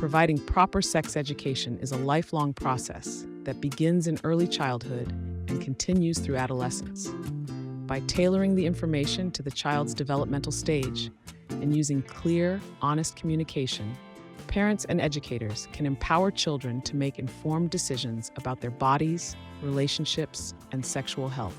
providing proper sex education is a lifelong process that begins in early childhood and continues through adolescence. By tailoring the information to the child's developmental stage and using clear, honest communication, parents and educators can empower children to make informed decisions about their bodies, relationships, and sexual health.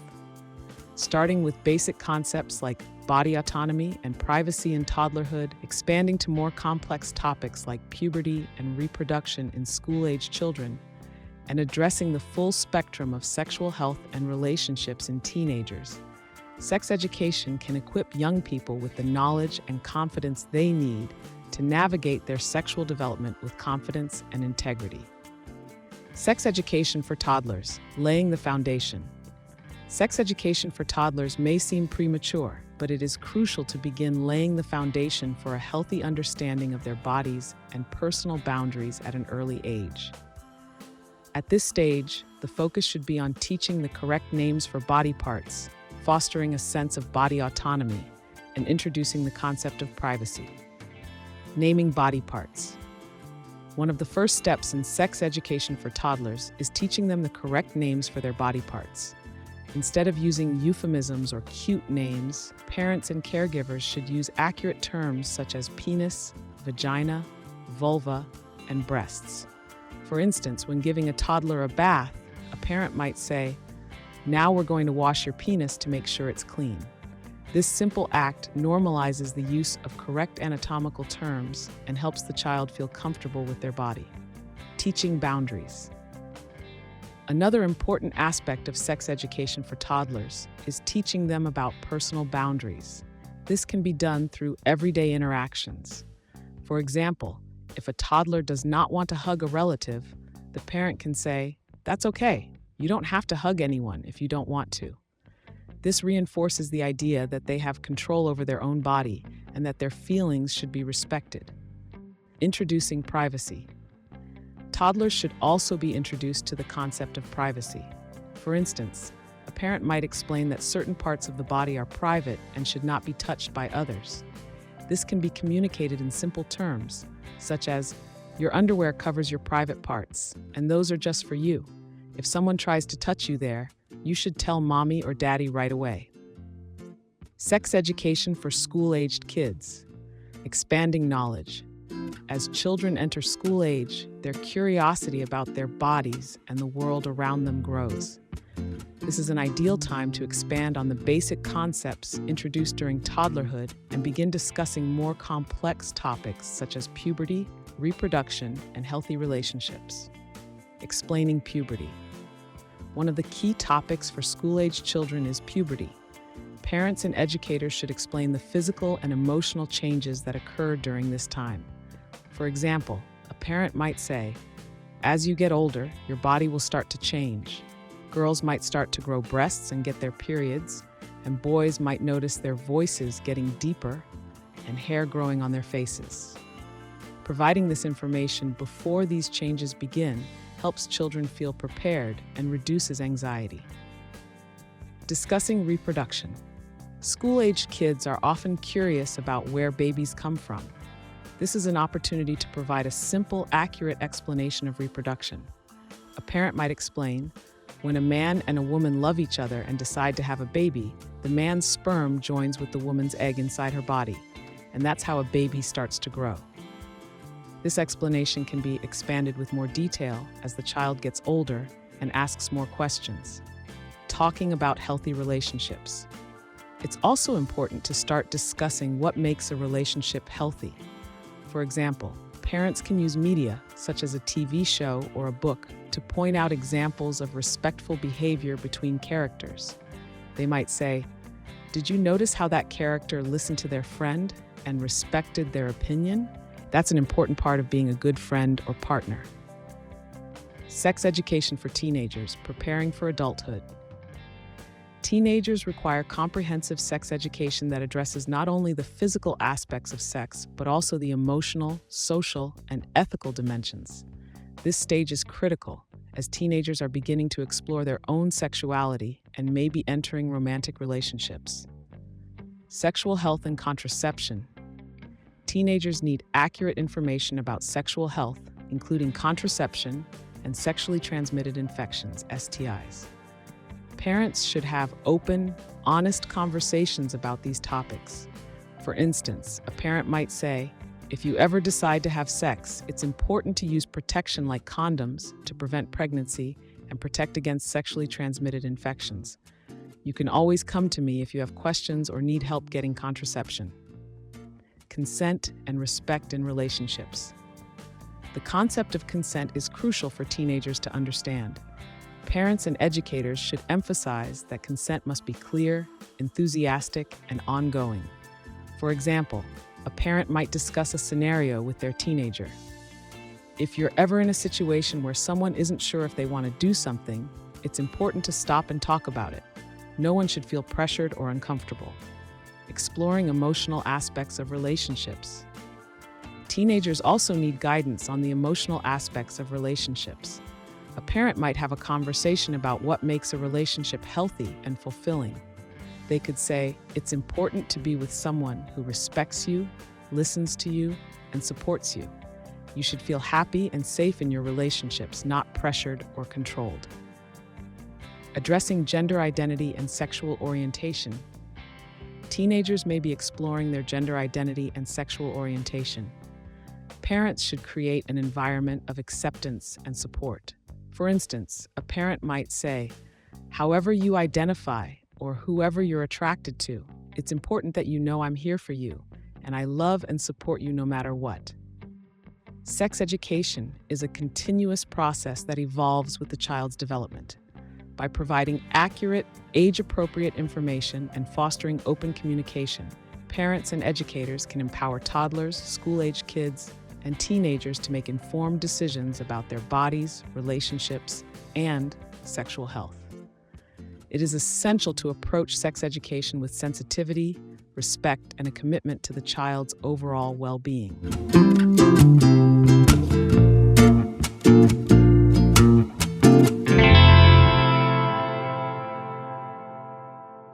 Starting with basic concepts like body autonomy and privacy in toddlerhood, expanding to more complex topics like puberty and reproduction in school-age children, and addressing the full spectrum of sexual health and relationships in teenagers. Sex education can equip young people with the knowledge and confidence they need to navigate their sexual development with confidence and integrity. Sex education for toddlers, laying the foundation. Sex education for toddlers may seem premature, but it is crucial to begin laying the foundation for a healthy understanding of their bodies and personal boundaries at an early age. At this stage, the focus should be on teaching the correct names for body parts, fostering a sense of body autonomy, and introducing the concept of privacy. Naming body parts. One of the first steps in sex education for toddlers is teaching them the correct names for their body parts. Instead of using euphemisms or cute names, parents and caregivers should use accurate terms such as penis, vagina, vulva, and breasts. For instance, when giving a toddler a bath, a parent might say, "Now we're going to wash your penis to make sure it's clean." This simple act normalizes the use of correct anatomical terms and helps the child feel comfortable with their body. Teaching boundaries. Another important aspect of sex education for toddlers is teaching them about personal boundaries. This can be done through everyday interactions. For example, if a toddler does not want to hug a relative, the parent can say, "That's okay. You don't have to hug anyone if you don't want to." This reinforces the idea that they have control over their own body and that their feelings should be respected. Introducing privacy. Toddlers should also be introduced to the concept of privacy. For instance, a parent might explain that certain parts of the body are private and should not be touched by others. This can be communicated in simple terms, such as, "Your underwear covers your private parts, and those are just for you. If someone tries to touch you there, you should tell mommy or daddy right away." Sex education for school-aged kids. Expanding knowledge. As children enter school age, their curiosity about their bodies and the world around them grows. This is an ideal time to expand on the basic concepts introduced during toddlerhood and begin discussing more complex topics such as puberty, reproduction, and healthy relationships. Explaining puberty. One of the key topics for school-age children is puberty. Parents and educators should explain the physical and emotional changes that occur during this time. For example, a parent might say, "As you get older, your body will start to change. Girls might start to grow breasts and get their periods, and boys might notice their voices getting deeper and hair growing on their faces." Providing this information before these changes begin helps children feel prepared and reduces anxiety. Discussing reproduction. School-aged kids are often curious about where babies come from. This is an opportunity to provide a simple, accurate explanation of reproduction. A parent might explain, "When a man and a woman love each other and decide to have a baby, the man's sperm joins with the woman's egg inside her body, and that's how a baby starts to grow." This explanation can be expanded with more detail as the child gets older and asks more questions. Talking about healthy relationships. It's also important to start discussing what makes a relationship healthy. For example, parents can use media, such as a TV show or a book, to point out examples of respectful behavior between characters. They might say, "Did you notice how that character listened to their friend and respected their opinion? That's an important part of being a good friend or partner." Sex education for teenagers, preparing for adulthood. Teenagers require comprehensive sex education that addresses not only the physical aspects of sex, but also the emotional, social, and ethical dimensions. This stage is critical, as teenagers are beginning to explore their own sexuality and may be entering romantic relationships. Sexual health and contraception. Teenagers need accurate information about sexual health, including contraception and sexually transmitted infections, STIs. Parents should have open, honest conversations about these topics. For instance, a parent might say, "If you ever decide to have sex, it's important to use protection like condoms to prevent pregnancy and protect against sexually transmitted infections. You can always come to me if you have questions or need help getting contraception." Consent and respect in relationships. The concept of consent is crucial for teenagers to understand. Parents and educators should emphasize that consent must be clear, enthusiastic, and ongoing. For example, a parent might discuss a scenario with their teenager. If you're ever in a situation where someone isn't sure if they want to do something, it's important to stop and talk about it. No one should feel pressured or uncomfortable. Exploring emotional aspects of relationships. Teenagers also need guidance on the emotional aspects of relationships. A parent might have a conversation about what makes a relationship healthy and fulfilling. They could say, "It's important to be with someone who respects you, listens to you, and supports you. You should feel happy and safe in your relationships, not pressured or controlled." Addressing gender identity and sexual orientation. Teenagers may be exploring their gender identity and sexual orientation. Parents should create an environment of acceptance and support. For instance, a parent might say, "However you identify or whoever you're attracted to, it's important that you know I'm here for you, and I love and support you no matter what." Sex education is a continuous process that evolves with the child's development. By providing accurate, age-appropriate information and fostering open communication, parents and educators can empower toddlers, school-age kids, and teenagers to make informed decisions about their bodies, relationships, and sexual health. It is essential to approach sex education with sensitivity, respect, and a commitment to the child's overall well-being.